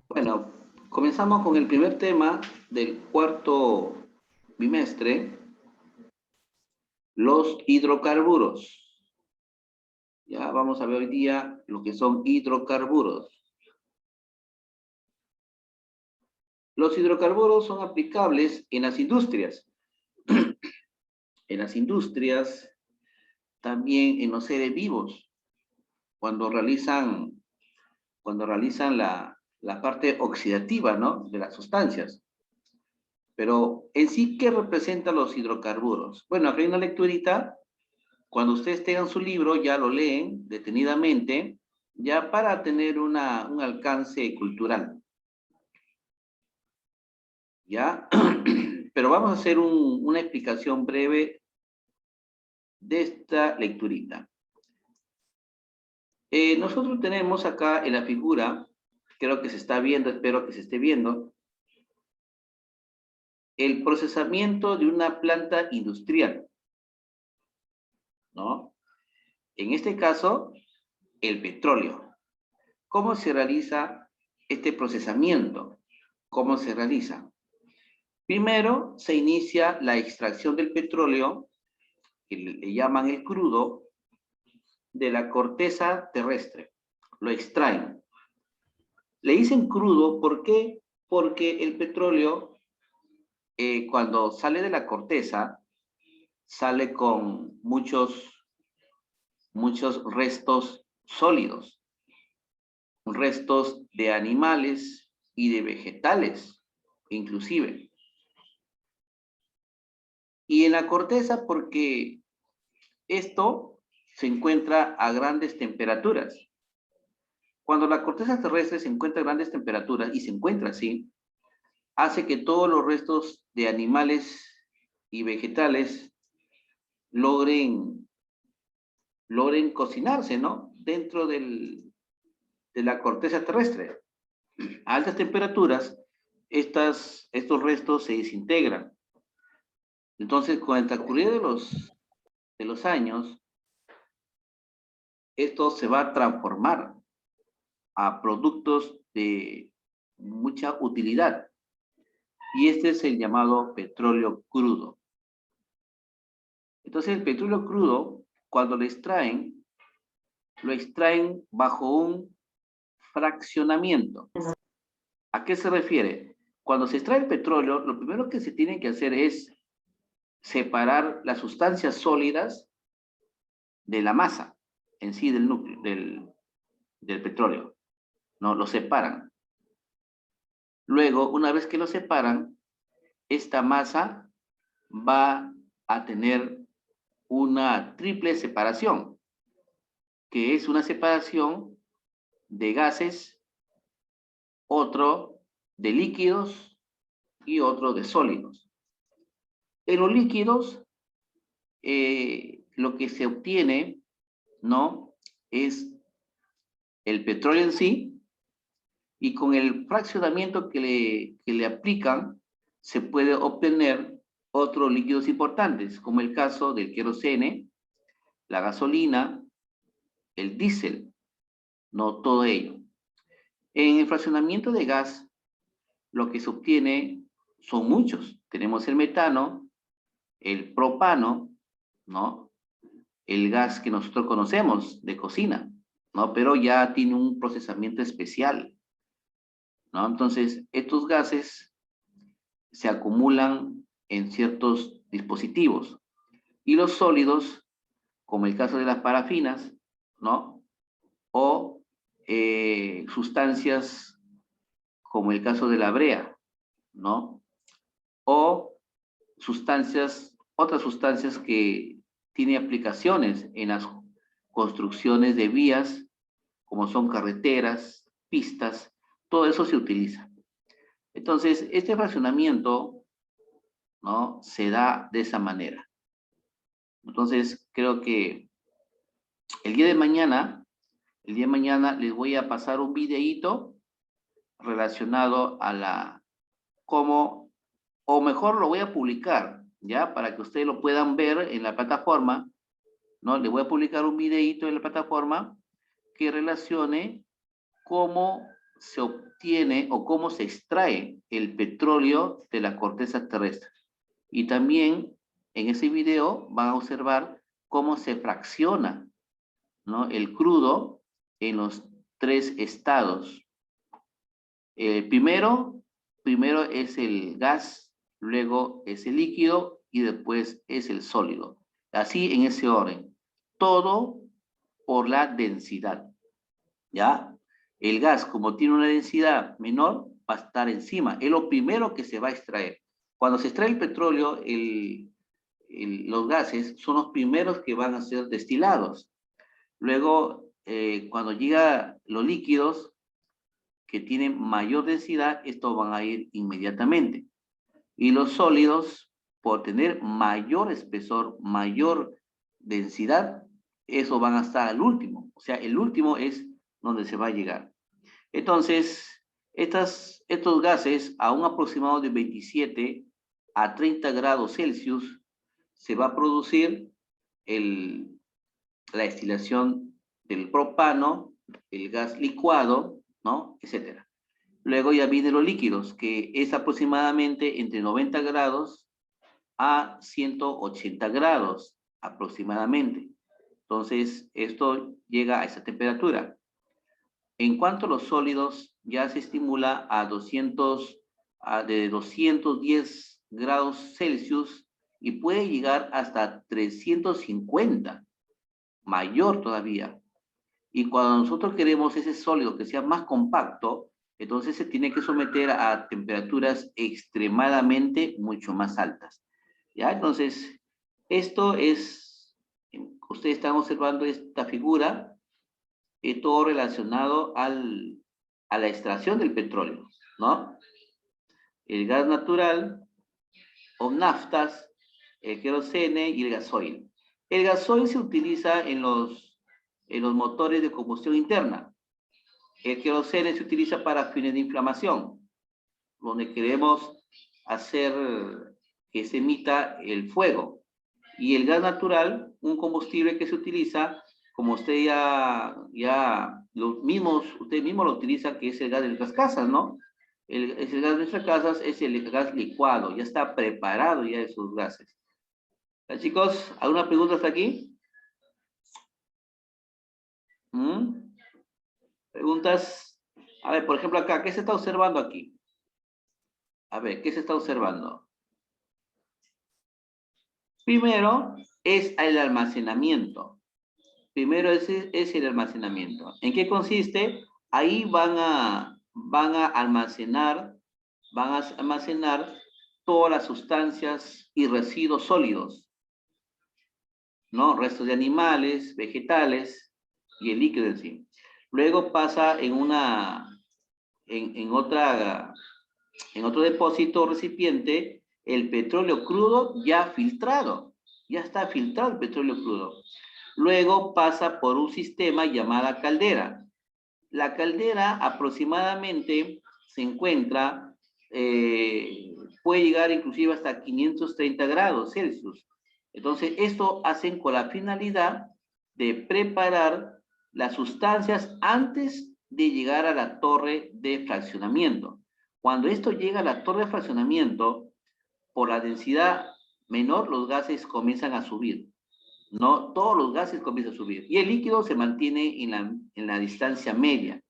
Bueno, comenzamos con el primer tema del cuarto bimestre, los hidrocarburos. Ya vamos a ver hoy día lo que son hidrocarburos. Los hidrocarburos son aplicables en las industrias. En las industrias, también en los seres vivos, cuando realizan, cuando realizan la parte oxidativa, ¿no?, de las sustancias. Pero en sí, ¿qué representan los hidrocarburos? Bueno, acá hay una lecturita. Cuando ustedes tengan su libro, ya lo leen detenidamente, ya para tener un alcance cultural. ¿Ya? Pero vamos a hacer una explicación breve de esta lecturita. Nosotros tenemos acá en la figura, creo que se está viendo, espero que se esté viendo, el procesamiento de una planta industrial, ¿no? En este caso, el petróleo. ¿Cómo se realiza este procesamiento? ¿Cómo se realiza? Primero se inicia la extracción del petróleo, que le llaman el crudo, de la corteza terrestre. Lo extraen. Le dicen crudo, ¿por qué? Porque el petróleo, cuando sale de la corteza, sale con muchos restos sólidos, restos de animales y de vegetales, inclusive. Y en la corteza, porque esto se encuentra a grandes temperaturas. Cuando la corteza terrestre se encuentra a grandes temperaturas, y se encuentra así, hace que todos los restos de animales y vegetales logren, logren cocinarse, ¿no?, dentro de la corteza terrestre. A altas temperaturas, estos restos se desintegran. Entonces, con el transcurrir de los años, esto se va a transformar a productos de mucha utilidad. Y este es el llamado petróleo crudo. Entonces, el petróleo crudo, cuando lo extraen bajo un fraccionamiento. ¿A qué se refiere? Cuando se extrae el petróleo, lo primero que se tiene que hacer es separar las sustancias sólidas de la masa en sí del núcleo, del petróleo, ¿no? Lo separan. Luego, una vez que lo separan, esta masa va a tener una triple separación, que es una separación de gases, otro de líquidos y otro de sólidos. En los líquidos, lo que se obtiene, ¿no?, es el petróleo en sí, y con el fraccionamiento que le aplican, se puede obtener otros líquidos importantes, como el caso del querosene, la gasolina, el diésel, no todo ello. En el fraccionamiento de gas, lo que se obtiene son muchos. Tenemos el metano, el propano, ¿no?, el gas que nosotros conocemos de cocina, ¿no?, pero ya tiene un procesamiento especial, ¿no? Entonces, estos gases se acumulan en ciertos dispositivos. Y los sólidos, como el caso de las parafinas, ¿no?, o sustancias como el caso de la brea, ¿no?, o otras sustancias que tienen aplicaciones en las construcciones de vías, como son carreteras, pistas, todo eso se utiliza. Entonces, este fraccionamiento, ¿no?, se da de esa manera. Entonces, creo que el día de mañana, les voy a pasar un videíto relacionado a cómo, o mejor lo voy a publicar, ¿ya? Para que ustedes lo puedan ver en la plataforma, ¿no? Les voy a publicar un videíto en la plataforma que relacione cómo se obtiene o cómo se extrae el petróleo de la corteza terrestre. Y también en ese video van a observar cómo se fracciona, ¿no?, el crudo en los 3 estados. Primero es el gas, luego es el líquido y después es el sólido. Así en ese orden. Todo por la densidad, ¿ya? El gas, como tiene una densidad menor, va a estar encima. Es lo primero que se va a extraer. Cuando se extrae el petróleo, los gases son los primeros que van a ser destilados. Luego, cuando llega los líquidos que tienen mayor densidad, estos van a ir inmediatamente. Y los sólidos, por tener mayor espesor, mayor densidad, esos van a estar al último. O sea, el último es donde se va a llegar. Entonces, estos gases a un aproximado de 27 a 30 grados Celsius se va a producir la destilación del propano, el gas licuado, ¿no?, etcétera. Luego ya vienen los líquidos, que es aproximadamente entre 90 grados a 180 grados aproximadamente. Entonces, esto llega a esa temperatura. En cuanto a los sólidos, ya se estimula de 210 grados Celsius y puede llegar hasta 350, mayor todavía. Y cuando nosotros queremos ese sólido que sea más compacto, entonces se tiene que someter a temperaturas extremadamente mucho más altas. ¿Ya? Entonces, esto es, ustedes están observando esta figura, todo relacionado a la extracción del petróleo, ¿no? El gas natural o naftas, el querosene y el gasoil. El gasoil se utiliza en los motores de combustión interna. El querosene se utiliza para fines de inflamación, donde queremos hacer que se emita el fuego. Y el gas natural, un combustible que se utiliza, como usted usted mismo lo utiliza, que es el gas de nuestras casas, ¿no? El gas de nuestras casas es el gas licuado, ya está preparado ya esos gases. ¿Ya, chicos? ¿Alguna pregunta hasta aquí? ¿Preguntas? A ver, por ejemplo acá, ¿qué se está observando aquí? A ver, ¿qué se está observando? Primero es el almacenamiento. Primero es el almacenamiento. ¿En qué consiste? Ahí van a almacenar todas las sustancias y residuos sólidos, ¿no? Restos de animales, vegetales y el líquido en sí. Luego pasa en otro depósito o recipiente el petróleo crudo ya filtrado. Ya está filtrado el petróleo crudo. Luego pasa por un sistema llamada caldera. La caldera aproximadamente se encuentra, puede llegar inclusive hasta 530 grados Celsius. Entonces, esto hacen con la finalidad de preparar las sustancias antes de llegar a la torre de fraccionamiento. Cuando esto llega a la torre de fraccionamiento, por la densidad menor, los gases comienzan a subir. No, todos los gases comienzan a subir. Y el líquido se mantiene en la distancia media.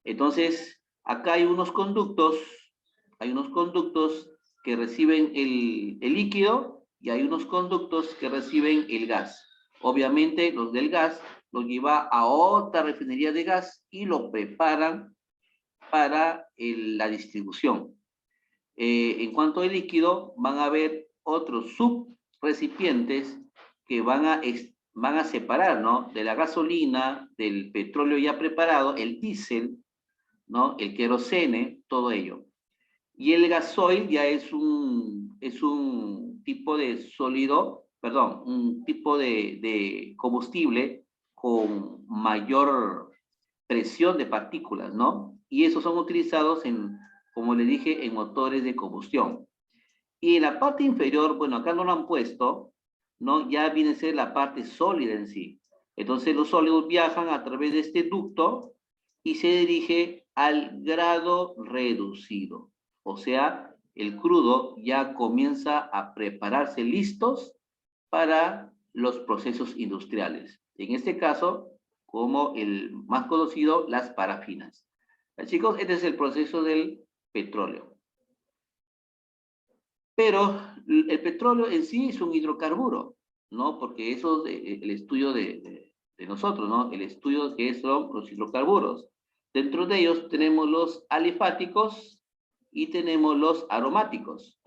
Entonces, acá hay unos conductos que reciben el líquido y hay unos conductos que reciben el gas. Obviamente, los del gas los lleva a otra refinería de gas y lo preparan para la distribución. En cuanto al líquido, van a haber otros subrecipientes que van a separar, ¿no?, de la gasolina, del petróleo ya preparado, el diésel, ¿no?, el querosene, todo ello. Y el gasoil ya es un tipo de sólido, perdón, un tipo de combustible con mayor presión de partículas, ¿no? Y esos son utilizados como le dije, en motores de combustión. Y en la parte inferior, bueno, acá no lo han puesto, ¿no? Ya viene a ser la parte sólida en sí. Entonces los sólidos viajan a través de este ducto y se dirige al grado reducido. O sea, el crudo ya comienza a prepararse listos para los procesos industriales. En este caso, como el más conocido, las parafinas. Chicos, este es el proceso del petróleo. Pero el petróleo en sí es un hidrocarburo, ¿no? Porque eso es el estudio de nosotros, ¿no? El estudio que son los hidrocarburos. Dentro de ellos tenemos los alifáticos y tenemos los aromáticos.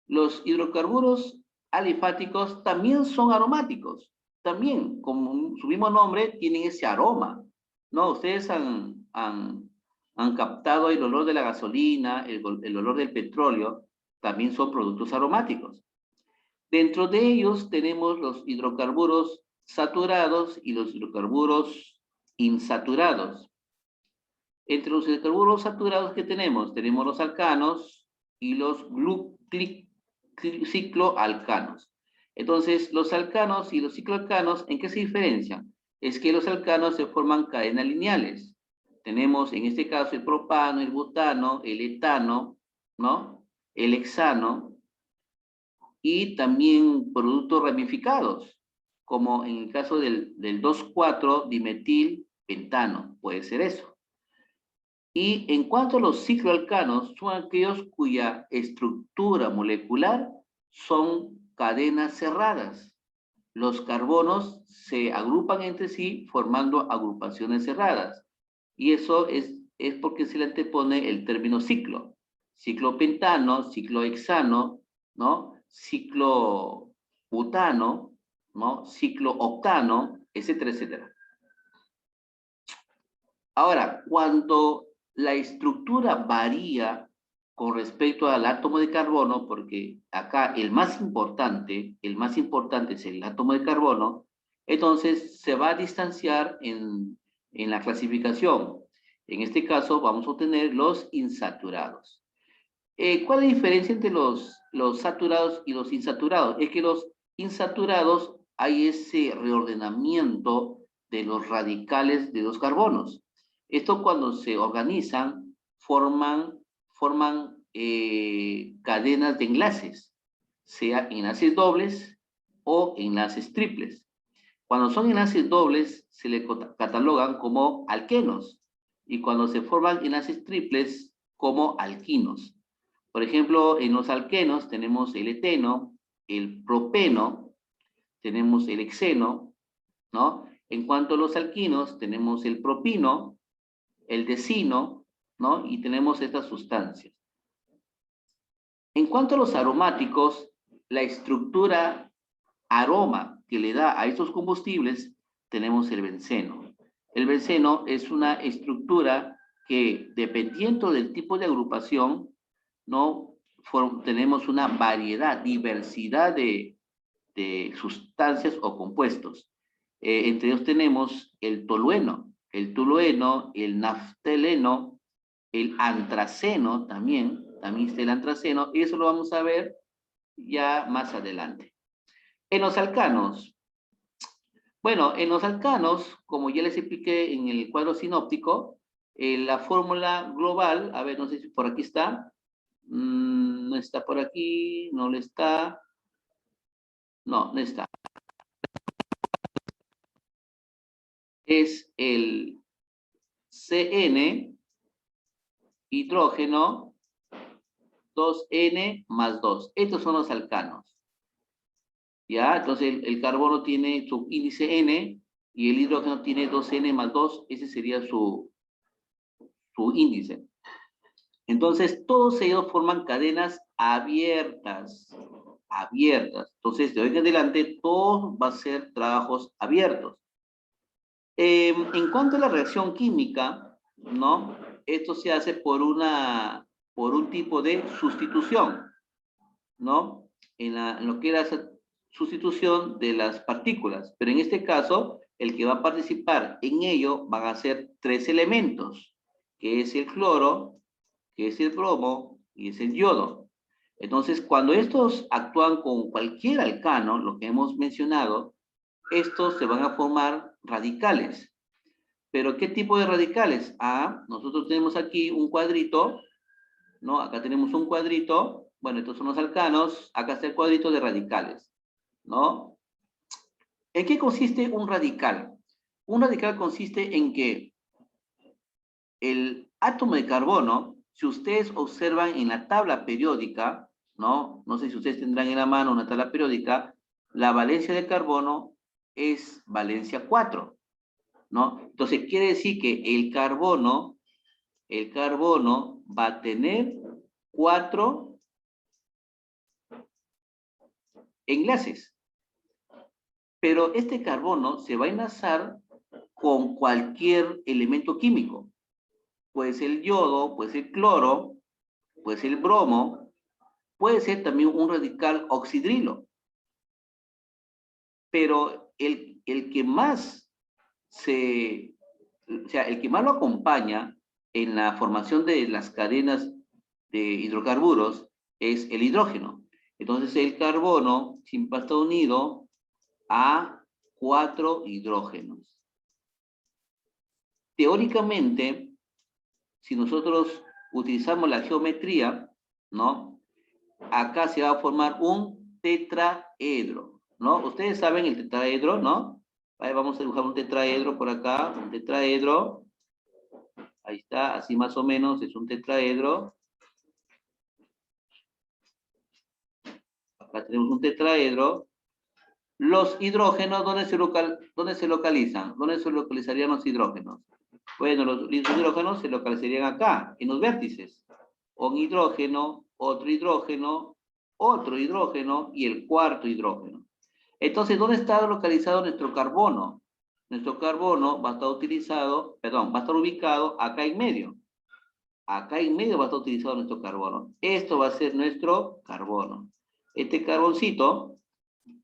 Los hidrocarburos alifáticos también son aromáticos. También, como su mismo nombre, tienen ese aroma, ¿no? Ustedes han captado el olor de la gasolina, el olor del petróleo, también son productos aromáticos. Dentro de ellos tenemos los hidrocarburos saturados y los hidrocarburos insaturados. Entre los hidrocarburos saturados que tenemos los alcanos y los cicloalcanos. Entonces, los alcanos y los cicloalcanos, ¿en qué se diferencian? Es que los alcanos se forman cadenas lineales. Tenemos en este caso el propano, el butano, el etano, ¿no? El hexano y también productos ramificados, como en el caso del 2,4-dimetil pentano, puede ser eso. Y en cuanto a los cicloalcanos, son aquellos cuya estructura molecular son cadenas cerradas. Los carbonos se agrupan entre sí formando agrupaciones cerradas. Y eso es porque se le antepone el término ciclo. Ciclopentano, ciclohexano, ¿no? Ciclobutano, ¿no? Ciclooctano, etcétera, etcétera. Ahora, cuando la estructura varía con respecto al átomo de carbono, porque acá el más importante es el átomo de carbono, entonces se va a distanciar en la clasificación. En este caso vamos a obtener los insaturados. ¿Cuál es la diferencia entre los saturados y los insaturados? Es que los insaturados hay ese reordenamiento de los radicales de los carbonos. Esto cuando se organizan forman cadenas de enlaces, sea enlaces dobles o enlaces triples. Cuando son enlaces dobles se le catalogan como alquenos y cuando se forman enlaces triples como alquinos. Por ejemplo, en los alquenos tenemos el eteno, el propeno, tenemos el hexeno, ¿no? En cuanto a los alquinos, tenemos el propino, el decino, ¿no? Y tenemos estas sustancias. En cuanto a los aromáticos, la estructura aroma que le da a estos combustibles, tenemos el benceno. El benceno es una estructura que, dependiendo del tipo de agrupación, ¿no? Tenemos una variedad, diversidad de sustancias o compuestos. Entre ellos tenemos el tolueno, el naftaleno, el antraceno también está el antraceno, y eso lo vamos a ver ya más adelante. En los alcanos, bueno, en los alcanos, como ya les expliqué en el cuadro sinóptico, la fórmula global, a ver, no sé si por aquí está, no está por aquí, no le está, no está. Es el CN, hidrógeno, 2N más 2. Estos son los alcanos. ¿Ya? Entonces el carbono tiene su índice N y el hidrógeno tiene 2N más 2. Ese sería su índice. Entonces todos ellos forman cadenas abiertas. Entonces de hoy en adelante todo va a ser trabajos abiertos. En cuanto a la reacción química, ¿no? Esto se hace por un tipo de sustitución, ¿no? En lo que era esa sustitución de las partículas. Pero en este caso, el que va a participar en ello van a ser 3 elementos, que es el cloro, que es el bromo y es el yodo. Entonces, cuando estos actúan con cualquier alcano, lo que hemos mencionado, estos se van a formar radicales. Pero ¿qué tipo de radicales? Ah, nosotros tenemos aquí un cuadrito, ¿no? Acá tenemos un cuadrito. Bueno, estos son los alcanos. Acá está el cuadrito de radicales, ¿no? ¿En qué consiste un radical? Un radical consiste en que el átomo de carbono, si ustedes observan en la tabla periódica, ¿no? No sé si ustedes tendrán en la mano una tabla periódica, la valencia de carbono es valencia 4, ¿no? Entonces quiere decir que el carbono va a tener 4 enlaces. Pero este carbono se va a enlazar con cualquier elemento químico. Puede ser el yodo, puede ser el cloro, puede ser el bromo, puede ser también un radical oxidrilo. Pero el que más el que más lo acompaña en la formación de las cadenas de hidrocarburos es el hidrógeno. Entonces el carbono siempre está unido a 4 hidrógenos. Teóricamente, si nosotros utilizamos la geometría, ¿no? Acá se va a formar un tetraedro, ¿no? Ustedes saben el tetraedro, ¿no? Ahí vamos a dibujar un tetraedro por acá, un tetraedro. Ahí está, así más o menos, es un tetraedro. Acá tenemos un tetraedro. Los hidrógenos, ¿dónde se localizan? ¿Dónde se localizarían los hidrógenos? Bueno, los hidrógenos se localizarían acá, en los vértices. Un hidrógeno, otro hidrógeno, otro hidrógeno y el cuarto hidrógeno. Entonces, ¿dónde está localizado nuestro carbono? Nuestro carbono va a estar ubicado acá en medio. Acá en medio va a estar utilizado nuestro carbono. Esto va a ser nuestro carbono. Este carboncito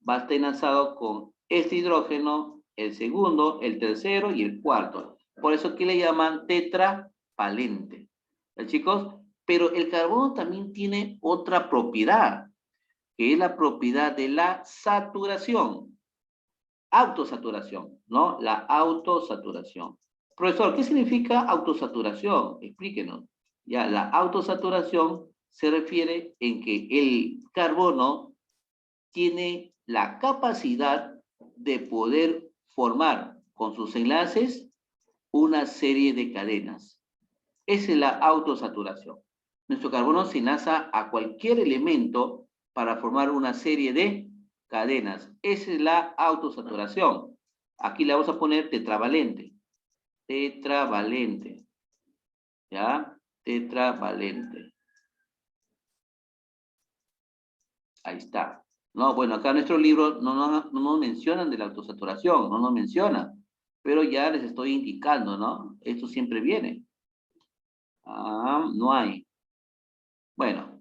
va a estar enlazado con este hidrógeno, el segundo, el tercero y el cuarto. Por eso que le llaman tetravalente. Chicos, pero el carbono también tiene otra propiedad, que es la propiedad de la saturación. Autosaturación, ¿no? La autosaturación. Profesor, ¿qué significa autosaturación? Explíquenos. Ya, la autosaturación se refiere en que el carbono tiene la capacidad de poder formar con sus enlaces una serie de cadenas. Esa es la autosaturación. Nuestro carbono se enlaza a cualquier elemento para formar una serie de cadenas. Esa es la autosaturación. Aquí le vamos a poner tetravalente. Tetravalente. ¿Ya? Tetravalente. Ahí está. No, bueno, acá en nuestro libro no nos mencionan de la autosaturación, no nos mencionan. Pero ya les estoy indicando, ¿no? Esto siempre viene. Ah, no hay. Bueno,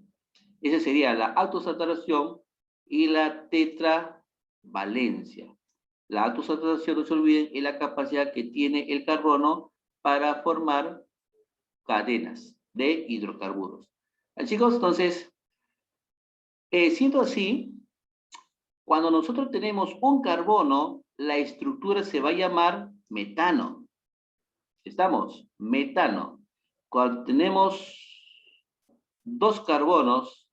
esa sería la autosaturación y la tetravalencia. La autosaturación, no se olviden, es la capacidad que tiene el carbono para formar cadenas de hidrocarburos. Chicos, entonces, siendo así, cuando nosotros tenemos un carbono, la estructura se va a llamar metano. ¿Estamos? Metano. Cuando tenemos 2 carbonos,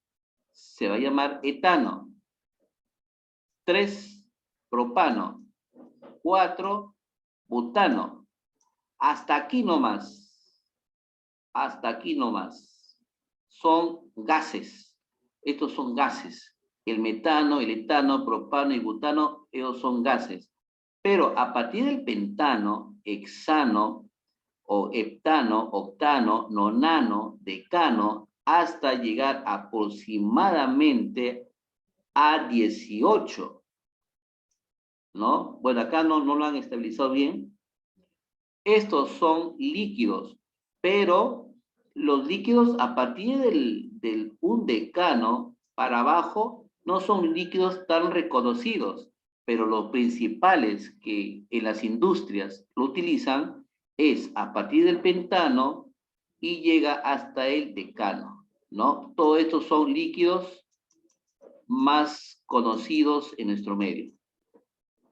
se va a llamar etano. 3, propano. 4, butano. Hasta aquí nomás. Hasta aquí nomás. Son gases. Estos son gases. El metano, el etano, propano y butano, ellos son gases. Pero a partir del pentano, hexano, o heptano, octano, nonano, decano, hasta llegar aproximadamente a 18. ¿No? Bueno, acá no lo han estabilizado bien. Estos son líquidos, pero los líquidos a partir del un decano para abajo no son líquidos tan reconocidos, pero los principales que en las industrias lo utilizan es a partir del pentano y llega hasta el decano, ¿no? Todos estos son líquidos más conocidos en nuestro medio,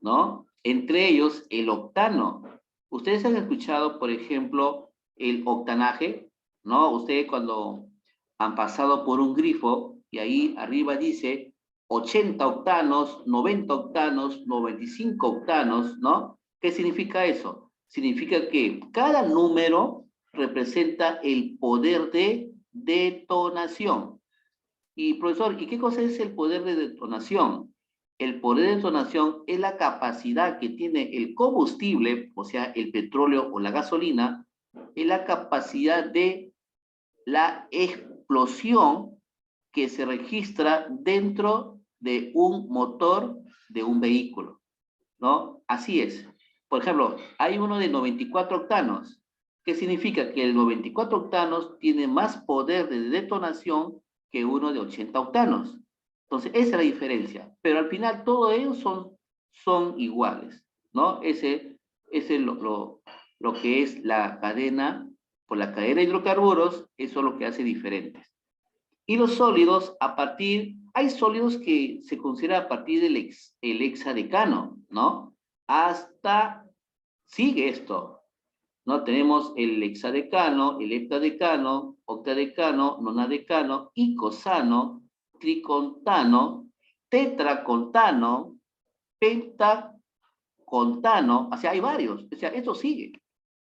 ¿no? Entre ellos el octano. Ustedes han escuchado, por ejemplo, el octanaje, ¿no? Ustedes cuando han pasado por un grifo y ahí arriba dice 80 octanos, 90 octanos, 95 octanos, ¿no? ¿Qué significa eso? Significa que cada número representa el poder de detonación. Y profesor, ¿y qué cosa es el poder de detonación? El poder de detonación es la capacidad que tiene el combustible, o sea, el petróleo o la gasolina, es la capacidad de la explosión que se registra dentro de un motor de un vehículo, ¿no? Así es. Por ejemplo, hay uno de 94 octanos. ¿Qué significa? Que el 94 octanos tiene más poder de detonación que uno de 80 octanos. Entonces, esa es la diferencia. Pero al final, todos ellos son iguales, ¿no? Ese es lo que es la cadena, por la cadena de hidrocarburos, eso es lo que hace diferentes. Y los sólidos, hay sólidos que se consideran a partir del el hexadecano, ¿no? Hasta, sigue esto, ¿no? Tenemos el hexadecano, el heptadecano, octadecano, nonadecano, icosano, tricontano, tetracontano, pentacontano, o sea, hay varios, o sea, esto sigue.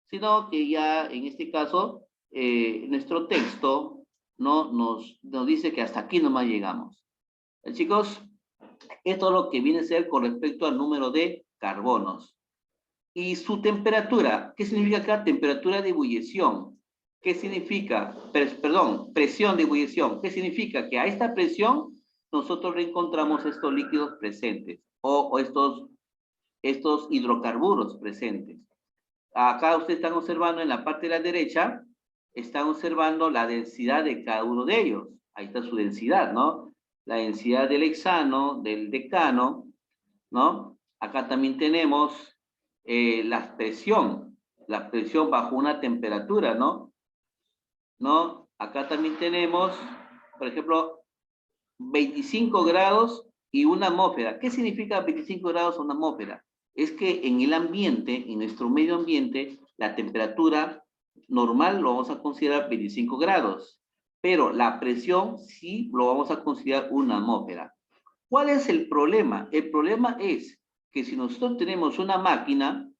Sino que ya en este caso, nuestro texto no nos dice que hasta aquí nomás llegamos. Chicos, esto es lo que viene a ser con respecto al número de carbonos. Y su temperatura, ¿qué significa acá? Temperatura de ebullición. ¿Qué significa? Perdón, presión de ebullición. ¿Qué significa? Que a esta presión nosotros reencontramos estos líquidos presentes o estos hidrocarburos presentes. Acá ustedes están observando en la parte de la derecha, están observando la densidad de cada uno de ellos. Ahí está su densidad, ¿no? La densidad del hexano, del decano, ¿no? Acá también tenemos la presión bajo una temperatura, ¿no? ¿No? Acá también tenemos, por ejemplo, 25 grados y una atmósfera. ¿Qué significa 25 grados una atmósfera? Es que en el ambiente, en nuestro medio ambiente, la temperatura normal lo vamos a considerar 25 grados, pero la presión sí lo vamos a considerar una atmósfera. ¿Cuál es el problema? El problema es que si nosotros tenemos una máquina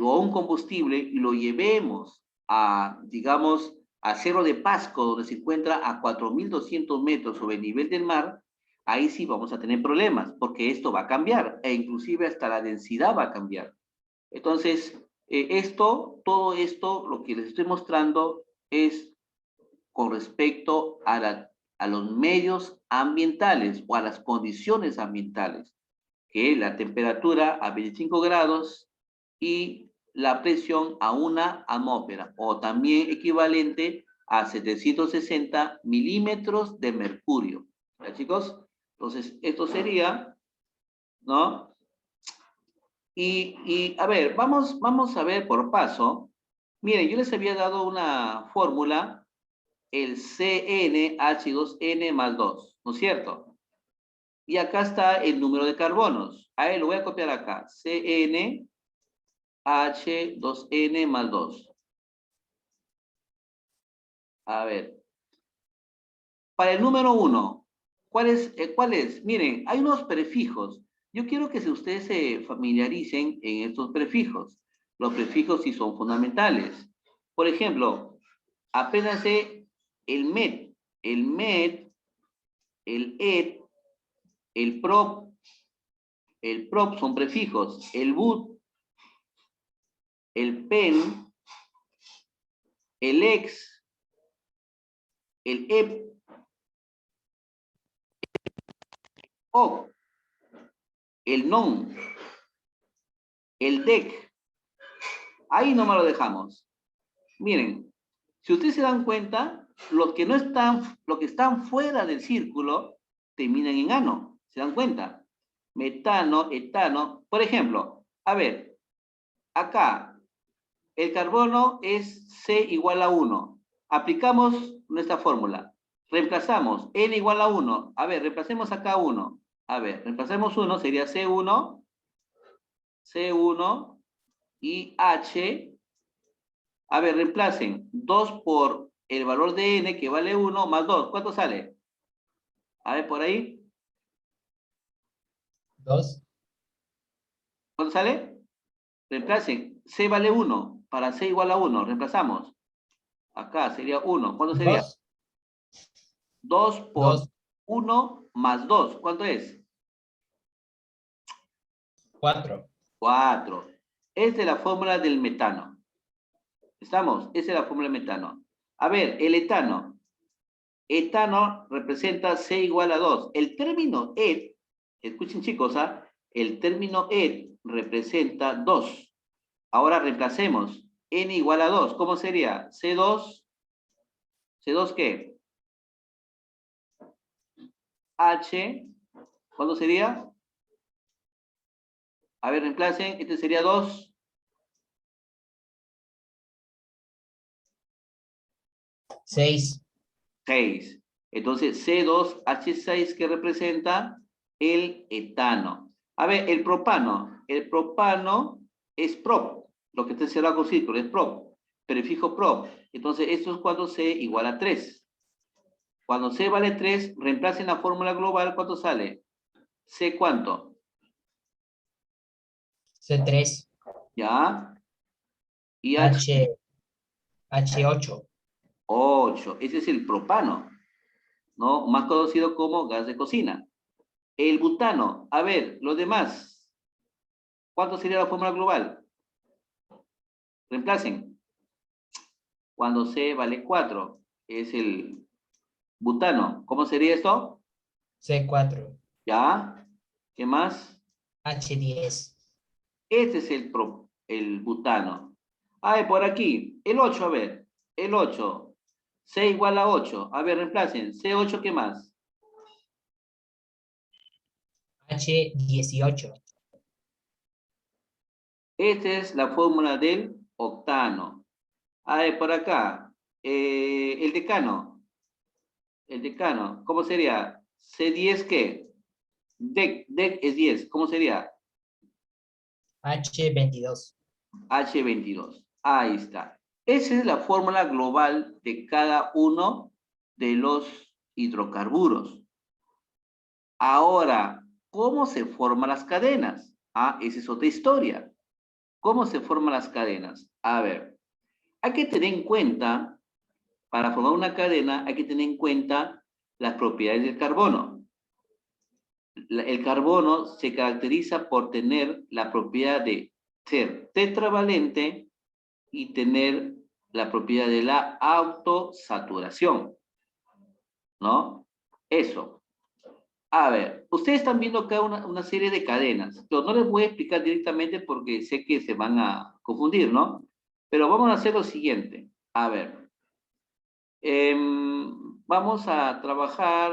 o un combustible y lo llevemos a, digamos, a Cerro de Pasco, donde se encuentra a 4.200 metros sobre el nivel del mar, ahí sí vamos a tener problemas, porque esto va a cambiar, e inclusive hasta la densidad va a cambiar. Entonces, todo esto, lo que les estoy mostrando es con respecto a los medios ambientales o a las condiciones ambientales, que es la temperatura a 25 grados y la presión a una atmósfera, o también equivalente a 760 milímetros de mercurio. ¿Ya, chicos? Entonces, esto sería, ¿no? A ver, vamos a ver por paso. Miren, yo les había dado una fórmula, el CnH2n más 2, ¿no es cierto? Y acá está el número de carbonos. A él lo voy a copiar acá. CnH2n más 2. A ver. Para el número 1, ¿cuál es? Miren, hay unos prefijos. Yo quiero que ustedes se familiaricen en estos prefijos. Los prefijos sí son fundamentales. Por ejemplo, apenas el MET, el ET, el PROP son prefijos. El BUT, el PEN, el EX, el EP, OC, el NON, el DEC. Ahí nomás lo dejamos. Miren, si ustedes se dan cuenta, los que están fuera del círculo terminan en ano. ¿Se dan cuenta? Metano, etano. Por ejemplo, a ver, acá el carbono es C igual a 1. Aplicamos nuestra fórmula. Reemplazamos N igual a 1. A ver, reemplacemos acá 1. A ver, reemplacemos 1, sería C1, y H, a ver, reemplacen 2 por el valor de N, que vale 1, más 2. ¿Cuánto sale? A ver, por ahí. 2. ¿Cuánto sale? Reemplacen. C vale 1. Para C igual a 1, reemplazamos. Acá sería 1. ¿Cuánto sería? 2. 2 por 2. 1 más 2. ¿Cuánto es? 4. 4. Esta es la fórmula del metano. ¿Estamos? Esa es la fórmula del metano. A ver, el etano. Etano representa C igual a 2. El término et, escuchen chicos, ¿ah? El término et representa 2. Ahora reemplacemos. N igual a 2. ¿Cómo sería? C2. ¿C2 qué? H. ¿Cuándo sería? A ver, reemplacen. Este sería 2. 6. 6. Entonces, C2H6 que representa el etano. A ver, el propano. El propano es prop. Lo que está cerrado con círculo es prop. Prefijo prop. Entonces, esto es cuando C igual a 3. Cuando C vale 3, reemplacen la fórmula global. ¿Cuánto sale? C, ¿cuánto? C3. ¿Ya? Y H. H8. 8. Ese es el propano, ¿no? Más conocido como gas de cocina. El butano. A ver, los demás. ¿Cuánto sería la fórmula global? Reemplacen. Cuando C vale 4, es el butano. ¿Cómo sería esto? C4. ¿Ya? ¿Qué más? H10. Este es el butano. A ver, por aquí. El 8, a ver. El 8. C igual a 8. A ver, reemplacen. C8, ¿qué más? H18. Esta es la fórmula del octano. A ver, por acá. El decano. El decano. ¿Cómo sería? C10, ¿qué? Dec es 10. ¿Cómo sería? H22. H22. Ahí está. Esa es la fórmula global de cada uno de los hidrocarburos. Ahora, ¿cómo se forman las cadenas? Ah, esa es otra historia. ¿Cómo se forman las cadenas? A ver, hay que tener en cuenta, para formar una cadena, hay que tener en cuenta las propiedades del carbono. El carbono se caracteriza por tener la propiedad de ser tetravalente y tener la propiedad de la autosaturación, ¿no? Eso. A ver, ustedes están viendo acá una serie de cadenas. Yo no les voy a explicar directamente porque sé que se van a confundir, ¿no? Pero vamos a hacer lo siguiente. A ver, vamos a trabajar,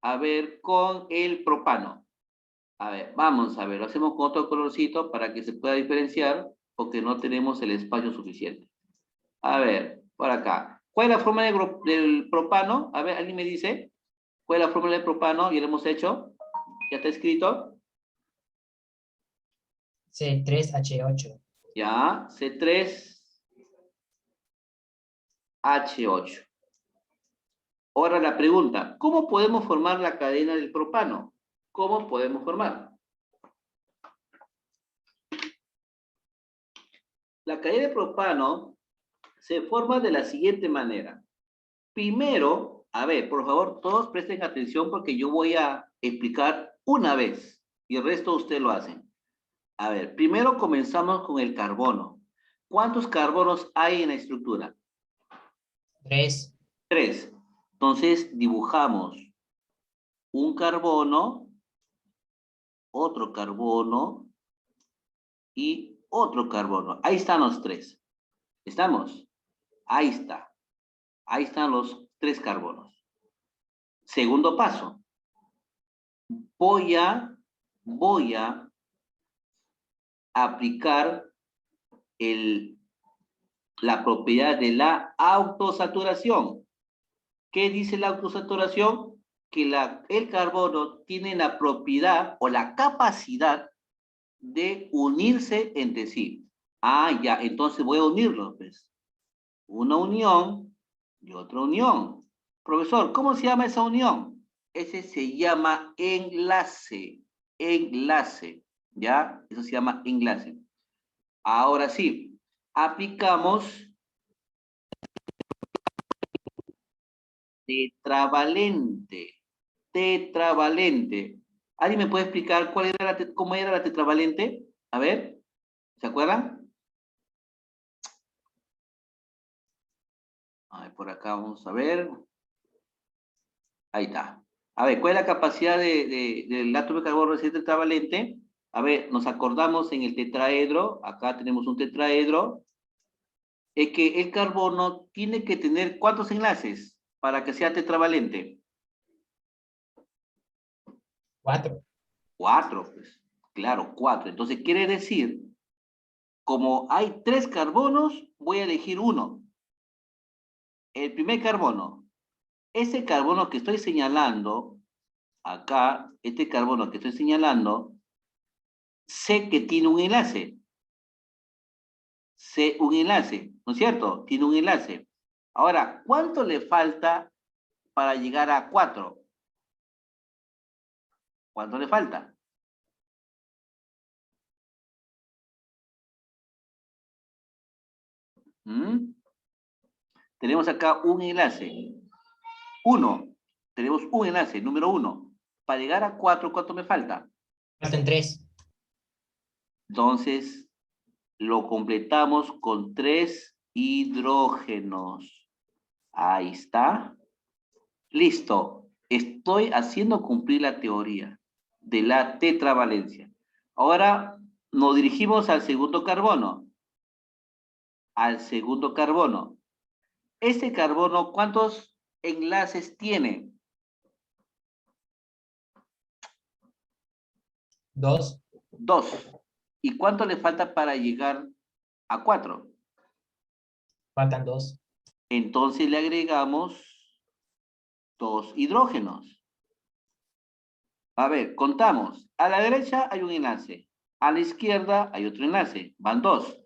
a ver, con el propano. A ver, vamos a ver, lo hacemos con otro colorcito para que se pueda diferenciar porque no tenemos el espacio suficiente. A ver, por acá. ¿Cuál es la fórmula del propano? A ver, ¿alguien me dice? ¿Cuál es la fórmula del propano? Ya lo hemos hecho. ¿Ya está escrito? C3H8. Ya, C3H8. Ahora la pregunta, ¿cómo podemos formar la cadena del propano? ¿Cómo podemos formar? La cadena de propano se forma de la siguiente manera. Primero, a ver, por favor, todos presten atención porque yo voy a explicar una vez y el resto ustedes lo hacen. A ver, primero comenzamos con el carbono. ¿Cuántos carbonos hay en la estructura? 3. 3. Entonces dibujamos un carbono, otro carbono y otro carbono. Ahí están los 3. ¿Estamos? Ahí está. Ahí están los 3 carbonos. Segundo paso. Voy a aplicar la propiedad de la autosaturación. ¿Qué dice la autosaturación? Que el carbono tiene la propiedad o la capacidad de unirse entre sí. Ah, ya, entonces voy a unirlos, pues. Una unión y otra unión. Profesor, ¿cómo se llama esa unión? Ese se llama enlace. Enlace. ¿Ya? Eso se llama enlace. Ahora sí, aplicamos tetravalente. Tetravalente. ¿Alguien me puede explicar cómo era la tetravalente? A ver, ¿se acuerdan? A ver, por acá vamos a ver. Ahí está. A ver, ¿cuál es la capacidad del átomo de carbono resistente tetravalente? A ver, nos acordamos en el tetraedro, acá tenemos un tetraedro, es que el carbono tiene que tener ¿cuántos enlaces para que sea tetravalente? 4. 4, pues. Claro, 4. Entonces quiere decir, como hay 3 carbonos, voy a elegir uno. El primer carbono. Ese carbono que estoy señalando, acá, este carbono que estoy señalando, sé que tiene un enlace. Sé un enlace, ¿no es cierto? Tiene un enlace. Ahora, ¿cuánto le falta para llegar a 4? ¿Cuánto le falta? ¿Mm? Tenemos acá un enlace. 1. Tenemos un enlace, número 1. Para llegar a 4, ¿cuánto me falta? Faltan 3. Entonces, lo completamos con 3 hidrógenos. Ahí está. Listo. Estoy haciendo cumplir la teoría de la tetravalencia. Ahora nos dirigimos al segundo carbono. Al segundo carbono. Este carbono, ¿cuántos enlaces tiene? 2. 2. ¿Y cuánto le falta para llegar a 4? Faltan 2. Entonces le agregamos 2 hidrógenos. A ver, contamos. A la derecha hay un enlace. A la izquierda hay otro enlace. Van 2.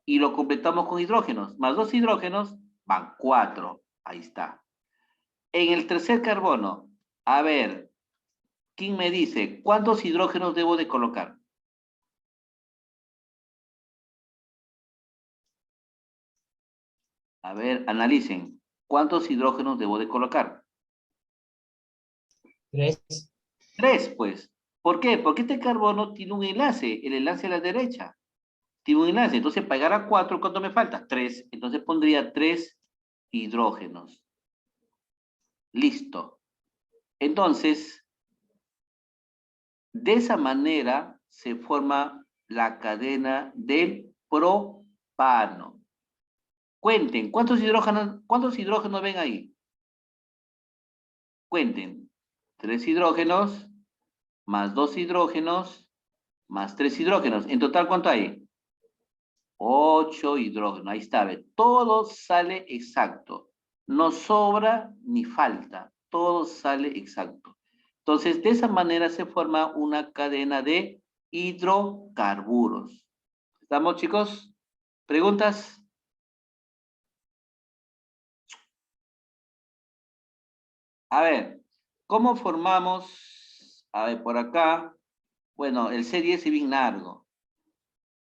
Y lo completamos con hidrógenos. Más 2 hidrógenos van 4. Ahí está. En el tercer carbono, a ver, ¿quién me dice cuántos hidrógenos debo de colocar? A ver, analicen. ¿Cuántos hidrógenos debo de colocar? 3. 3, pues. ¿Por qué? Porque este carbono tiene un enlace, el enlace a la derecha. Tiene un enlace. Entonces, para llegar a 4, ¿cuánto me falta? 3. Entonces pondría 3 hidrógenos. Listo. Entonces, de esa manera se forma la cadena del propano. Cuenten, ¿cuántos hidrógenos ven ahí? Cuenten. 3 hidrógenos, más 2 hidrógenos, más 3 hidrógenos. En total, ¿cuánto hay? 8 hidrógenos. Ahí está, ¿ve? Todo sale exacto. No sobra ni falta. Todo sale exacto. Entonces, de esa manera se forma una cadena de hidrocarburos. ¿Estamos, chicos? ¿Preguntas? A ver, ¿cómo formamos? A ver, por acá. Bueno, el C10 es bien largo.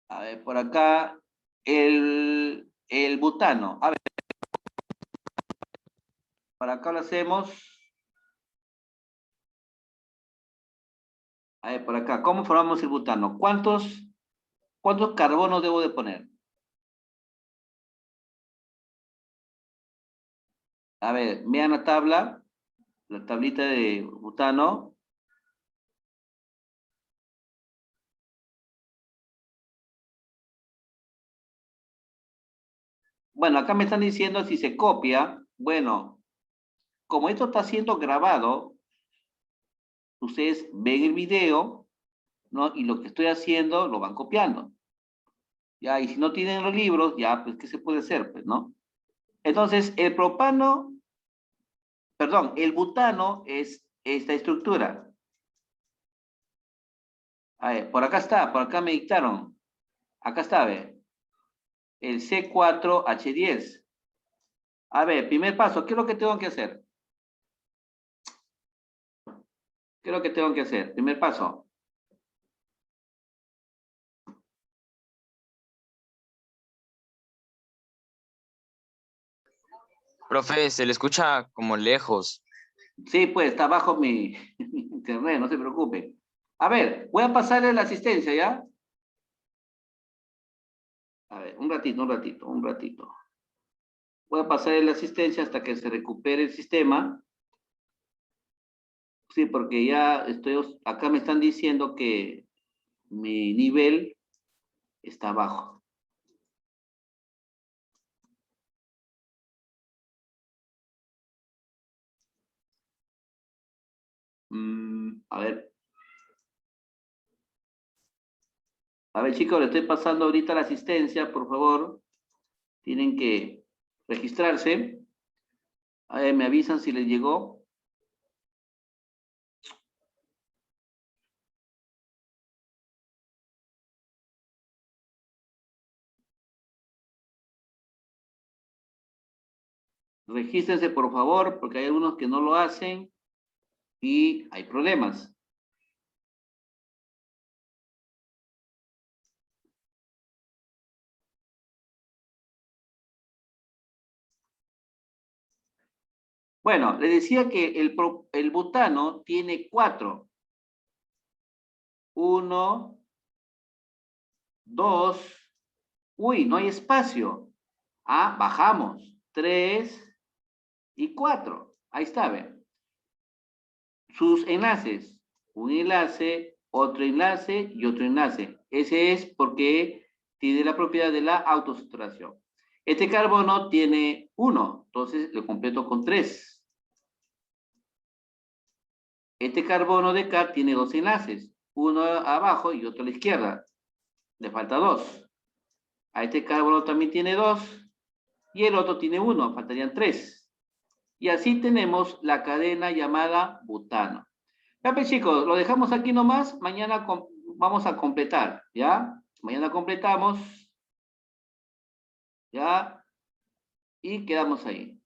A ver, por acá, el butano. A ver, por acá lo hacemos. A ver, por acá, ¿cómo formamos el butano? ¿Cuántos carbonos debo de poner? A ver, vean la tabla, la tablita de butano. Bueno, acá me están diciendo si se copia. Bueno, como esto está siendo grabado, ustedes ven el video, ¿no? Y lo que estoy haciendo lo van copiando. Ya, y si no tienen los libros, ya, pues, ¿qué se puede hacer? Pues, ¿no? Entonces, el propano, perdón, el butano es esta estructura. A ver, por acá está, por acá me dictaron. Acá está, ve. el C4H10. A ver, primer paso, ¿qué es lo que tengo que hacer? ¿Qué es lo que tengo que hacer? Primer paso. Profe, se le escucha como lejos. Sí, pues está bajo mi internet, no se preocupe. A ver, voy a pasarle la asistencia, ¿ya? A ver, un ratito. Voy a pasarle la asistencia hasta que se recupere el sistema. Sí, porque ya estoy, acá me están diciendo que mi nivel está bajo. A ver. A ver, chicos, le estoy pasando ahorita la asistencia, por favor. Tienen que registrarse. A ver, me avisan si les llegó. Regístrense, por favor, porque hay algunos que no lo hacen y hay problemas. Bueno, les decía que el butano tiene 4. 1, 2. Uy, no hay espacio. Ah, bajamos. 3 y 4. Ahí está, ven. Sus enlaces. Un enlace, otro enlace y otro enlace. Ese es porque tiene la propiedad de la autosaturación. Este carbono tiene 1, entonces lo completo con 3. Este carbono de acá tiene 2 enlaces, uno abajo y otro a la izquierda. Le falta 2. A este carbono también tiene 2 y el otro tiene 1, faltarían 3. Y así tenemos la cadena llamada butano. Ya pues chicos, lo dejamos aquí nomás, mañana vamos a completar, ¿ya? Mañana completamos, ¿ya? Y quedamos ahí.